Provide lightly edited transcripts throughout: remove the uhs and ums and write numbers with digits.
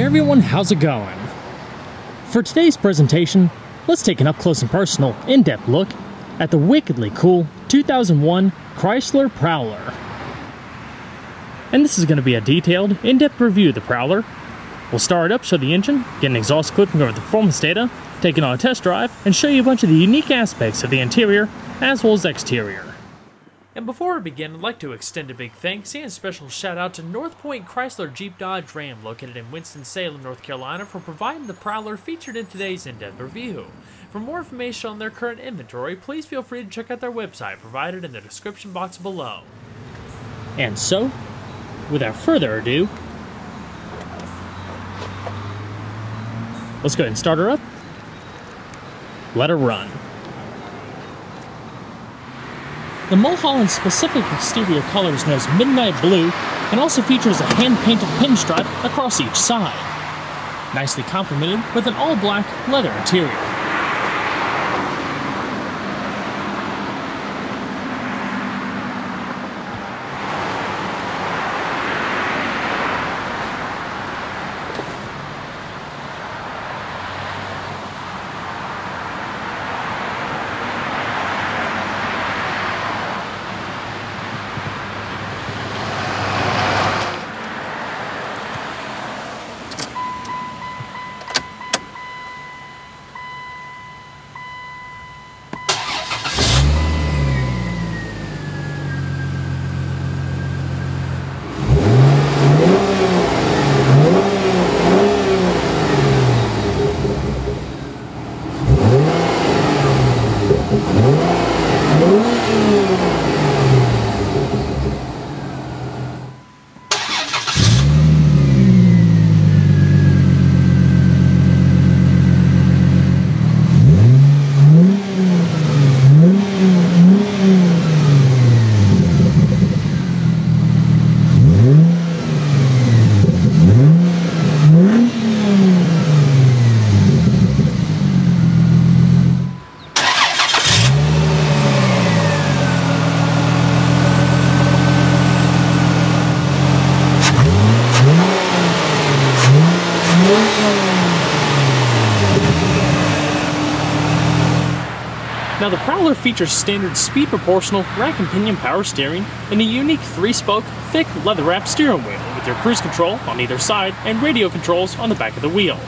everyone, how's it going? For today's presentation, let's take an up-close and personal, in-depth look at the wickedly cool 2001 Chrysler Prowler. And this is going to be a detailed, in-depth review of the Prowler. We'll start it up, show the engine, get an exhaust clip and go over the performance data, take it on a test drive, and show you a bunch of the unique aspects of the interior as well as exterior. And before we begin, I'd like to extend a big thanks and special shout out to Northpoint Chrysler Jeep Dodge Ram located in Winston-Salem, North Carolina for providing the Prowler featured in today's in-depth review. For more information on their current inventory, please feel free to check out their website provided in the description box below. And so, without further ado, let's go ahead and start her up. Let her run. The Mulholland specific exterior color is known as midnight blue and also features a hand-painted pinstripe across each side, nicely complemented with an all-black leather interior. Now the Prowler features standard speed proportional rack and pinion power steering and a unique 3-spoke, thick leather-wrapped steering wheel with your cruise control on either side and radio controls on the back of the wheel.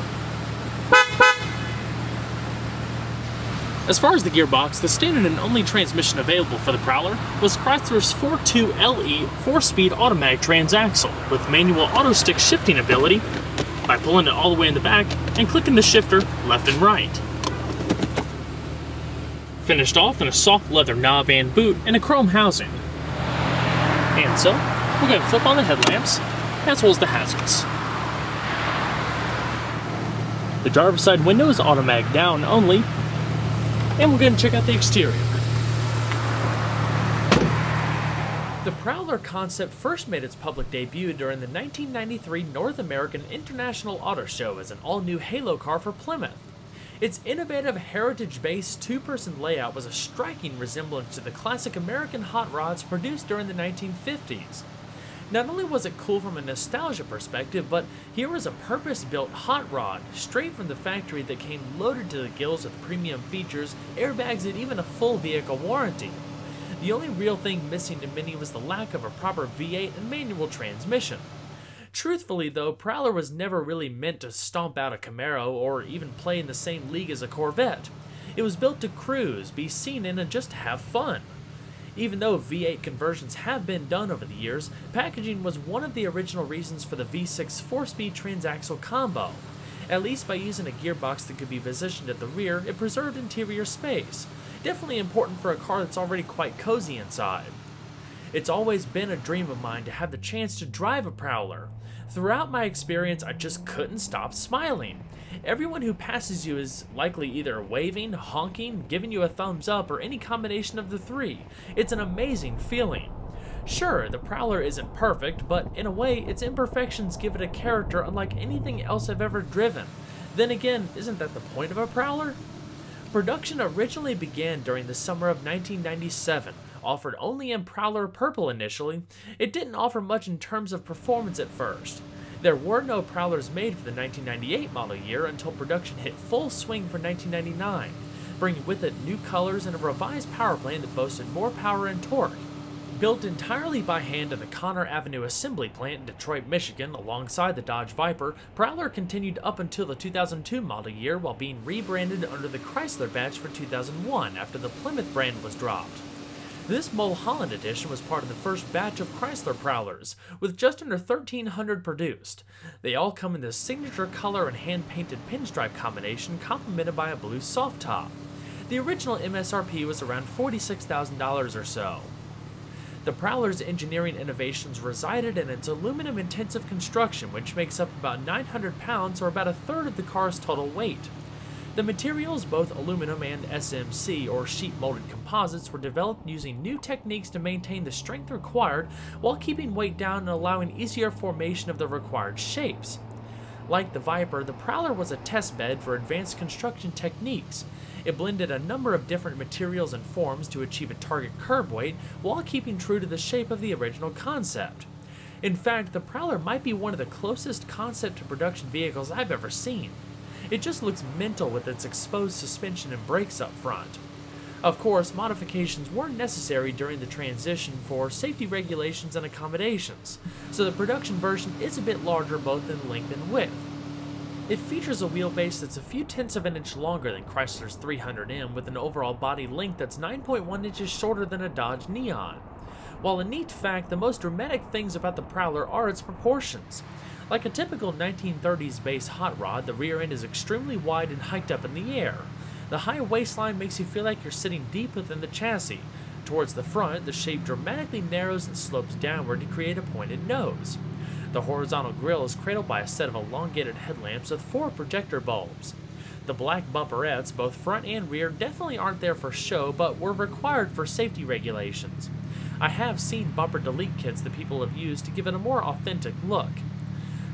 As far as the gearbox, the standard and only transmission available for the Prowler was Chrysler's 4.2 LE 4-speed automatic transaxle with manual auto stick shifting ability by pulling it all the way in the back and clicking the shifter left and right. Finished off in a soft leather knob and boot and a chrome housing. And so, we're going to flip on the headlamps, as well as the hazards. The driver's side window is automatic down only, and we're going to check out the exterior. The Prowler concept first made its public debut during the 1993 North American International Auto Show as an all-new halo car for Plymouth. Its innovative heritage-based two-person layout was a striking resemblance to the classic American hot rods produced during the 1950s. Not only was it cool from a nostalgia perspective, but here was a purpose-built hot rod, straight from the factory that came loaded to the gills with premium features, airbags, and even a full vehicle warranty. The only real thing missing to many was the lack of a proper V8 and manual transmission. Truthfully though, Prowler was never really meant to stomp out a Camaro or even play in the same league as a Corvette. It was built to cruise, be seen in, and just have fun. Even though V8 conversions have been done over the years, packaging was one of the original reasons for the V6 4-speed transaxle combo. At least by using a gearbox that could be positioned at the rear, it preserved interior space. Definitely important for a car that's already quite cozy inside. It's always been a dream of mine to have the chance to drive a Prowler. Throughout my experience, I just couldn't stop smiling. Everyone who passes you is likely either waving, honking, giving you a thumbs up, or any combination of the three. It's an amazing feeling. Sure, the Prowler isn't perfect, but in a way, its imperfections give it a character unlike anything else I've ever driven. Then again, isn't that the point of a Prowler? Production originally began during the summer of 1997, offered only in Prowler Purple initially. It didn't offer much in terms of performance at first. There were no Prowlers made for the 1998 model year until production hit full swing for 1999, bringing with it new colors and a revised power plant that boasted more power and torque. Built entirely by hand at the Connor Avenue Assembly Plant in Detroit, Michigan, alongside the Dodge Viper, Prowler continued up until the 2002 model year while being rebranded under the Chrysler badge for 2001 after the Plymouth brand was dropped. This Mulholland edition was part of the first batch of Chrysler Prowlers, with just under 1,300 produced. They all come in the signature color and hand-painted pinstripe combination complemented by a blue soft top. The original MSRP was around $46,000 or so. The Prowler's engineering innovations resided in its aluminum-intensive construction, which makes up about 900 pounds or about a third of the car's total weight. The materials, both aluminum and SMC or sheet-molded composites, were developed using new techniques to maintain the strength required while keeping weight down and allowing easier formation of the required shapes. Like the Viper, the Prowler was a test bed for advanced construction techniques. It blended a number of different materials and forms to achieve a target curb weight while keeping true to the shape of the original concept. In fact, the Prowler might be one of the closest concept to production vehicles I've ever seen. It just looks mental with its exposed suspension and brakes up front. Of course, modifications were necessary during the transition for safety regulations and accommodations, so the production version is a bit larger both in length and width. It features a wheelbase that's a few tenths of an inch longer than Chrysler's 300M with an overall body length that's 9.1 inches shorter than a Dodge Neon. While a neat fact, the most dramatic things about the Prowler are its proportions. Like a typical 1930s base hot rod, the rear end is extremely wide and hiked up in the air. The high waistline makes you feel like you're sitting deep within the chassis. Towards the front, the shape dramatically narrows and slopes downward to create a pointed nose. The horizontal grille is cradled by a set of elongated headlamps with 4 projector bulbs. The black bumperettes, both front and rear, definitely aren't there for show, but were required for safety regulations. I have seen bumper delete kits that people have used to give it a more authentic look.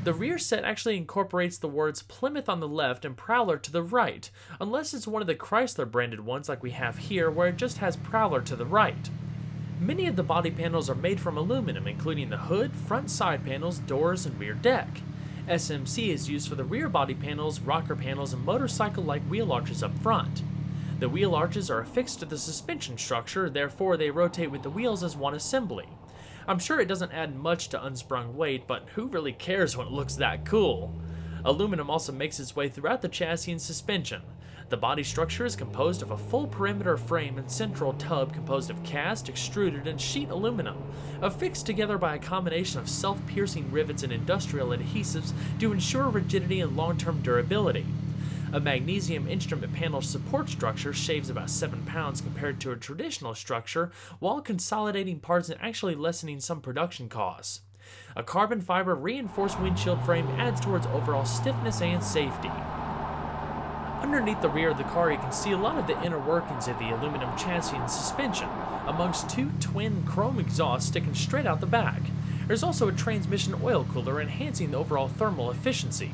The rear set actually incorporates the words Plymouth on the left and Prowler to the right, unless it's one of the Chrysler branded ones like we have here where it just has Prowler to the right. Many of the body panels are made from aluminum, including the hood, front side panels, doors, and rear deck. SMC is used for the rear body panels, rocker panels, and motorcycle-like wheel arches up front. The wheel arches are affixed to the suspension structure, therefore they rotate with the wheels as one assembly. I'm sure it doesn't add much to unsprung weight, but who really cares when it looks that cool? Aluminum also makes its way throughout the chassis and suspension. The body structure is composed of a full perimeter frame and central tub composed of cast, extruded, and sheet aluminum, affixed together by a combination of self-piercing rivets and industrial adhesives to ensure rigidity and long-term durability. A magnesium instrument panel support structure shaves about 7 pounds compared to a traditional structure, while consolidating parts and actually lessening some production costs. A carbon fiber reinforced windshield frame adds towards overall stiffness and safety. Underneath the rear of the car, you can see a lot of the inner workings of the aluminum chassis and suspension, amongst 2 twin chrome exhausts sticking straight out the back. There's also a transmission oil cooler enhancing the overall thermal efficiency.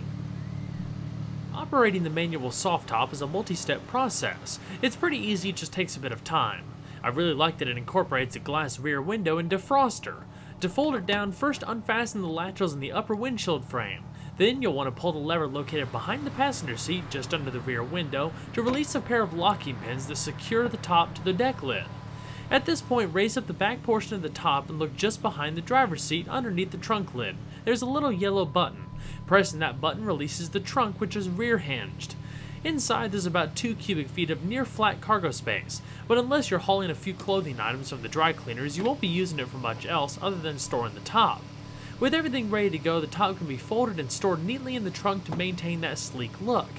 Operating the manual soft top is a multi-step process. It's pretty easy, it just takes a bit of time. I really like that it incorporates a glass rear window and defroster. To fold it down, first unfasten the latches in the upper windshield frame. Then you'll want to pull the lever located behind the passenger seat just under the rear window to release a pair of locking pins that secure the top to the deck lid. At this point, raise up the back portion of the top and look just behind the driver's seat underneath the trunk lid. There's a little yellow button. Pressing that button releases the trunk, which is rear hinged. Inside, there's about 2 cubic feet of near-flat cargo space, but unless you're hauling a few clothing items from the dry cleaners, you won't be using it for much else other than storing the top. With everything ready to go, the top can be folded and stored neatly in the trunk to maintain that sleek look.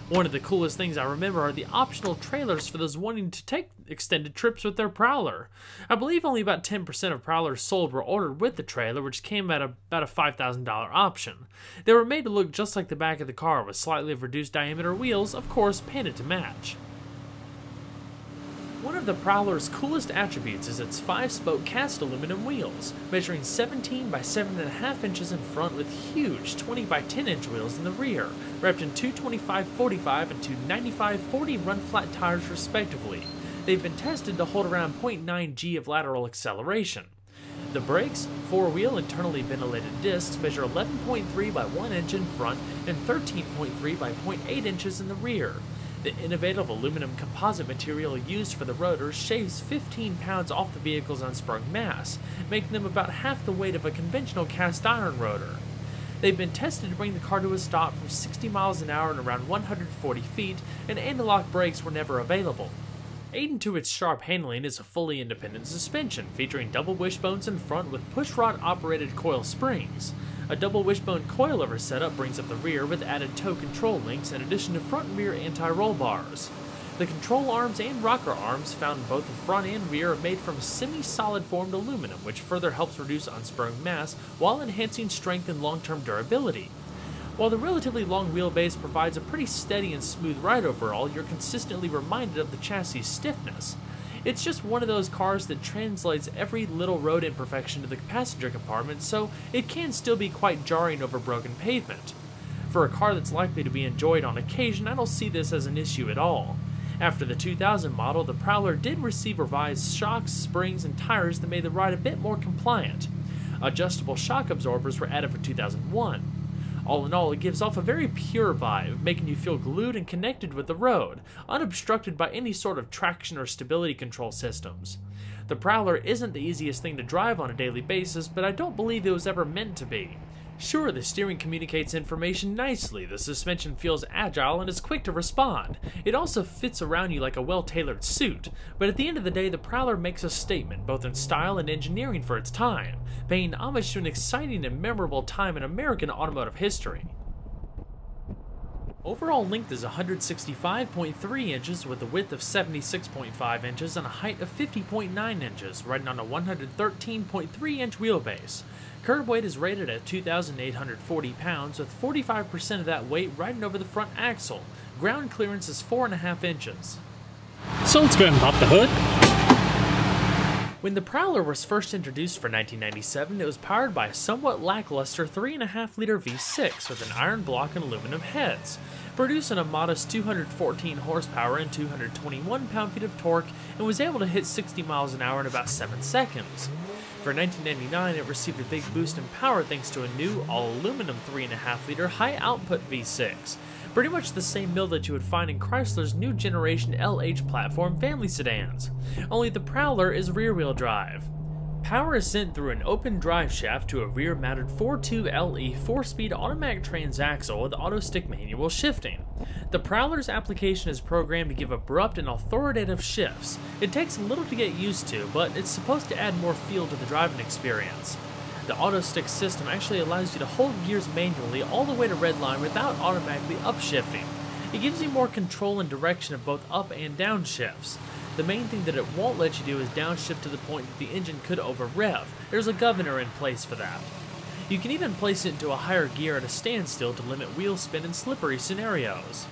One of the coolest things I remember are the optional trailers for those wanting to take extended trips with their Prowler. I believe only about 10% of Prowlers sold were ordered with the trailer, which came at about a $5,000 option. They were made to look just like the back of the car with slightly reduced diameter wheels, of course painted to match. One of the Prowler's coolest attributes is its 5-spoke cast aluminum wheels, measuring 17 by 7.5 inches in front with huge 20 by 10 inch wheels in the rear, wrapped in 225/45 and 295/40 run-flat tires respectively. They've been tested to hold around 0.9 g of lateral acceleration. The brakes, four-wheel internally ventilated discs, measure 11.3 by 1 inch in front and 13.3 by 0.8 inches in the rear. The innovative aluminum composite material used for the rotors shaves 15 pounds off the vehicle's unsprung mass, making them about half the weight of a conventional cast iron rotor. They've been tested to bring the car to a stop from 60 miles an hour and around 140 feet, and anti-lock brakes were never available. Aiding to its sharp handling is a fully independent suspension featuring double wishbones in front with pushrod operated coil springs. A double wishbone coilover setup brings up the rear with added tow control links in addition to front and rear anti-roll bars. The control arms and rocker arms found in both the front and rear are made from semi-solid formed aluminum, which further helps reduce unsprung mass while enhancing strength and long-term durability. While the relatively long wheelbase provides a pretty steady and smooth ride overall, you're consistently reminded of the chassis' stiffness. It's just one of those cars that translates every little road imperfection to the passenger compartment, so it can still be quite jarring over broken pavement. For a car that's likely to be enjoyed on occasion, I don't see this as an issue at all. After the 2000 model, the Prowler did receive revised shocks, springs, and tires that made the ride a bit more compliant. Adjustable shock absorbers were added for 2001. All in all, it gives off a very pure vibe, making you feel glued and connected with the road, unobstructed by any sort of traction or stability control systems. The Prowler isn't the easiest thing to drive on a daily basis, but I don't believe it was ever meant to be. Sure, the steering communicates information nicely, the suspension feels agile and is quick to respond. It also fits around you like a well-tailored suit, but at the end of the day, the Prowler makes a statement both in style and engineering for its time, paying homage to an exciting and memorable time in American automotive history. Overall length is 165.3 inches with a width of 76.5 inches and a height of 50.9 inches, riding on a 113.3 inch wheelbase. Curb weight is rated at 2,840 pounds, with 45% of that weight riding over the front axle. Ground clearance is 4.5 inches. So let's go ahead and pop the hood. When the Prowler was first introduced for 1997, it was powered by a somewhat lackluster 3.5-liter V6 with an iron block and aluminum heads, producing a modest 214 horsepower and 221 pound-feet of torque, and was able to hit 60 miles an hour in about 7 seconds. For 1999, it received a big boost in power thanks to a new, all-aluminum 3.5-liter high-output V6, pretty much the same mill that you would find in Chrysler's new generation LH platform family sedans, only the Prowler is rear-wheel drive. Power is sent through an open drive shaft to a rear-mounted 4.2 LE 4-speed automatic transaxle with auto-stick manual shifting. The Prowler's application is programmed to give abrupt and authoritative shifts. It takes a little to get used to, but it's supposed to add more feel to the driving experience. The auto-stick system actually allows you to hold gears manually all the way to redline without automatically upshifting. It gives you more control and direction of both up and down shifts. The main thing that it won't let you do is downshift to the point that the engine could over-rev. There's a governor in place for that. You can even place it into a higher gear at a standstill to limit wheel spin in slippery scenarios.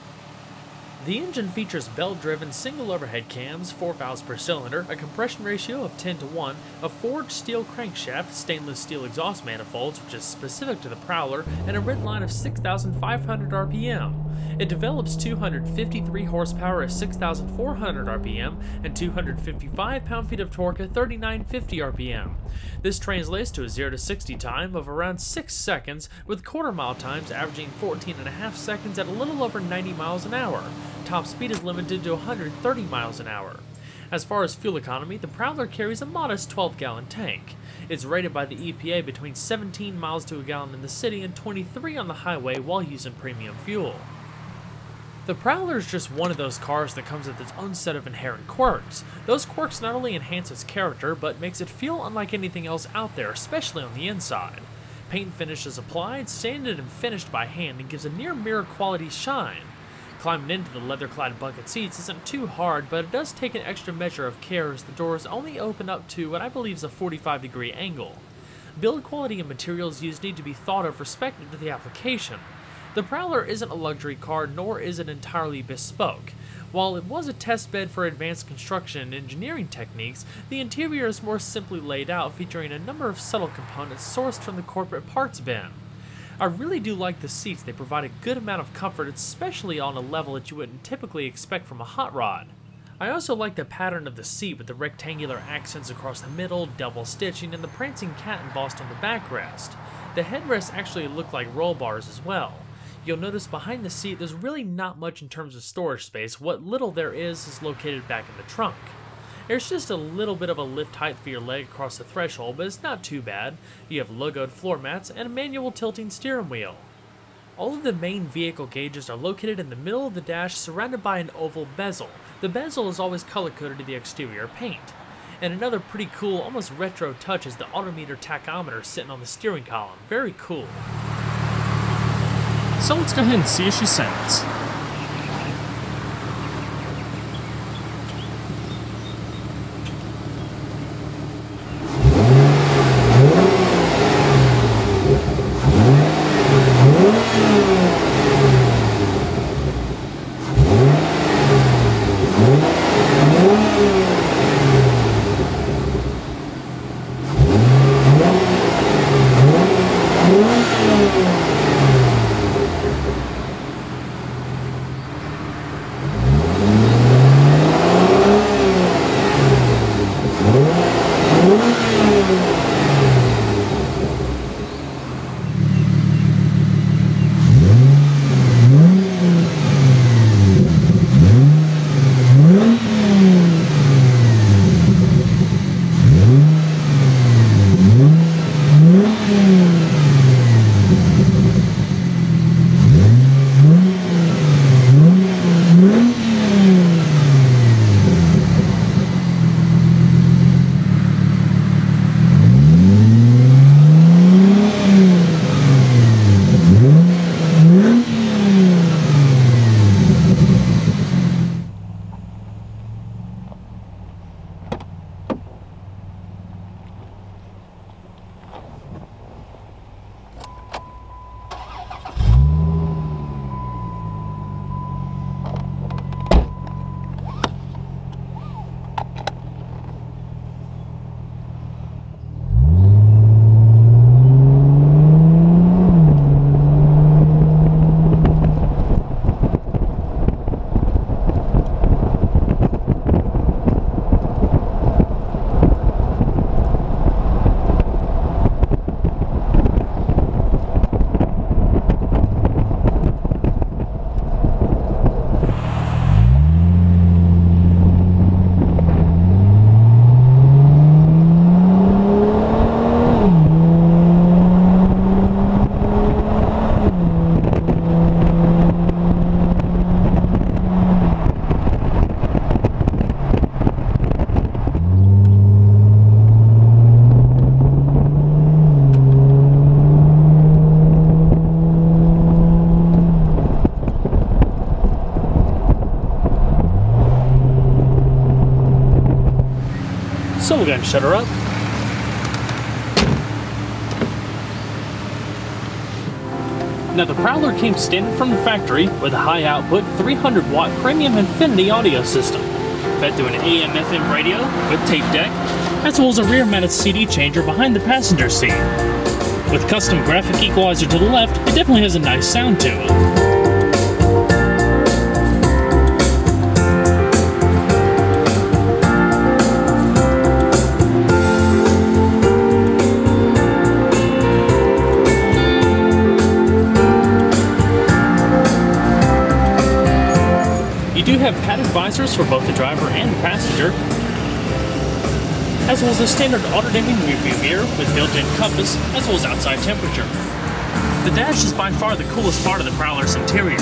The engine features belt-driven single overhead cams, 4 valves per cylinder, a compression ratio of 10:1, a forged steel crankshaft, stainless steel exhaust manifolds, which is specific to the Prowler, and a red line of 6,500 RPM. It develops 253 horsepower at 6,400 RPM and 255 pound-feet of torque at 3,950 RPM. This translates to a 0 to 60 time of around 6 seconds, with quarter-mile times averaging 14.5 seconds at a little over 90 miles an hour. Top speed is limited to 130 miles an hour. As far as fuel economy, the Prowler carries a modest 12-gallon tank. It's rated by the EPA between 17 miles to a gallon in the city and 23 on the highway while using premium fuel. The Prowler is just one of those cars that comes with its own set of inherent quirks. Those quirks not only enhance its character, but makes it feel unlike anything else out there, especially on the inside. Paint finish is applied, sanded and finished by hand, and gives a near-mirror quality shine. Climbing into the leather-clad bucket seats isn't too hard, but it does take an extra measure of care as the doors only open up to what I believe is a 45-degree angle. Build quality and materials used need to be thought of respective to the application. The Prowler isn't a luxury car, nor is it entirely bespoke. While it was a test bed for advanced construction and engineering techniques, the interior is more simply laid out, featuring a number of subtle components sourced from the corporate parts bin. I really do like the seats. They provide a good amount of comfort, especially on a level that you wouldn't typically expect from a hot rod. I also like the pattern of the seat with the rectangular accents across the middle, double stitching, and the prancing cat embossed on the backrest. The headrests actually look like roll bars as well. You'll notice behind the seat there's really not much in terms of storage space. What little there is located back in the trunk. There's just a little bit of a lift height for your leg across the threshold, but it's not too bad. You have logoed floor mats and a manual tilting steering wheel. All of the main vehicle gauges are located in the middle of the dash, surrounded by an oval bezel. The bezel is always color-coded to the exterior paint. And another pretty cool, almost retro touch is the odometer tachometer sitting on the steering column. Very cool. So let's go ahead and see if she sounds. So we're going to shut her up. Now the Prowler came standard from the factory with a high output 300 watt premium Infinity audio system, fed through an AM/FM radio with tape deck, as well as a rear mounted CD changer behind the passenger seat. With custom graphic equalizer to the left, it definitely has a nice sound to it. You do have padded visors for both the driver and the passenger, as well as a standard auto-dimming rearview mirror with built-in compass, as well as outside temperature. The dash is by far the coolest part of the Prowler's interior.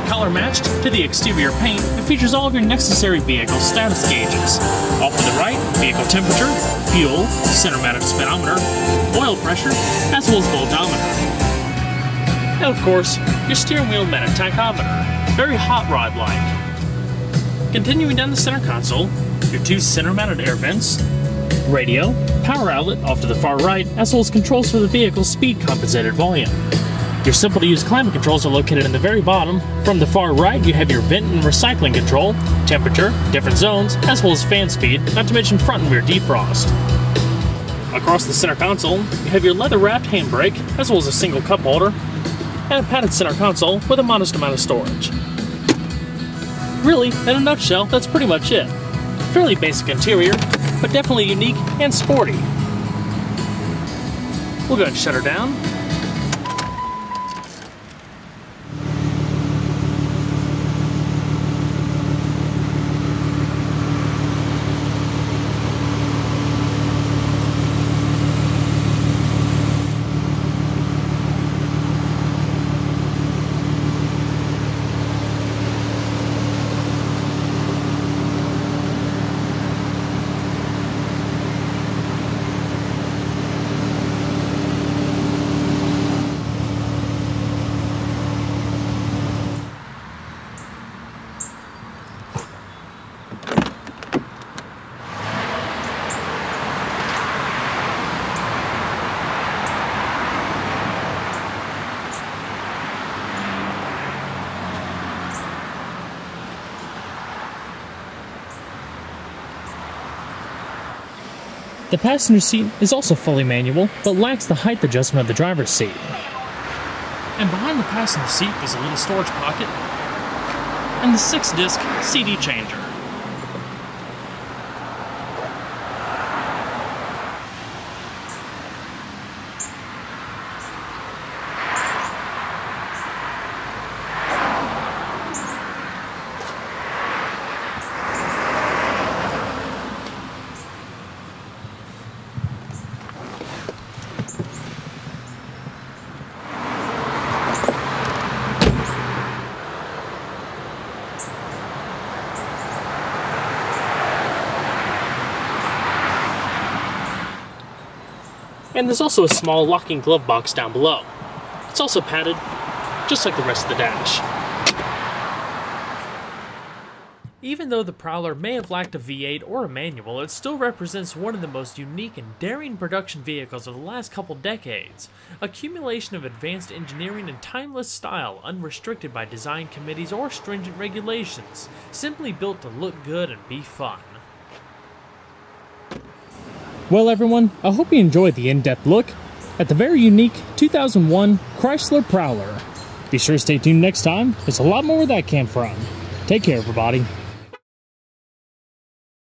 Color matched to the exterior paint, it features all of your necessary vehicle status gauges. Off to the right, vehicle temperature, fuel, center-mounted speedometer, oil pressure, as well as voltometer. And of course, your steering wheel mounted tachometer, very hot rod-like. Continuing down the center console, your two center-mounted air vents, radio, power outlet off to the far right, as well as controls for the vehicle's speed compensated volume. Your simple-to-use climate controls are located in the very bottom. From the far right, you have your vent and recycling control, temperature, different zones, as well as fan speed, not to mention front and rear defrost. Across the center console, you have your leather-wrapped handbrake, as well as a single cup holder, and a padded center console with a modest amount of storage. Really, in a nutshell, that's pretty much it. Fairly basic interior, but definitely unique and sporty. We'll go ahead and shut her down. The passenger seat is also fully manual, but lacks the height adjustment of the driver's seat. And behind the passenger seat is a little storage pocket and the 6-disc CD changer. And there's also a small locking glove box down below. It's also padded, just like the rest of the dash. Even though the Prowler may have lacked a V8 or a manual, it still represents one of the most unique and daring production vehicles of the last couple decades. Accumulation of advanced engineering and timeless style, unrestricted by design committees or stringent regulations, simply built to look good and be fun. Well everyone, I hope you enjoyed the in-depth look at the very unique 2001 Chrysler Prowler. Be sure to stay tuned next time, there's a lot more where that came from. Take care everybody.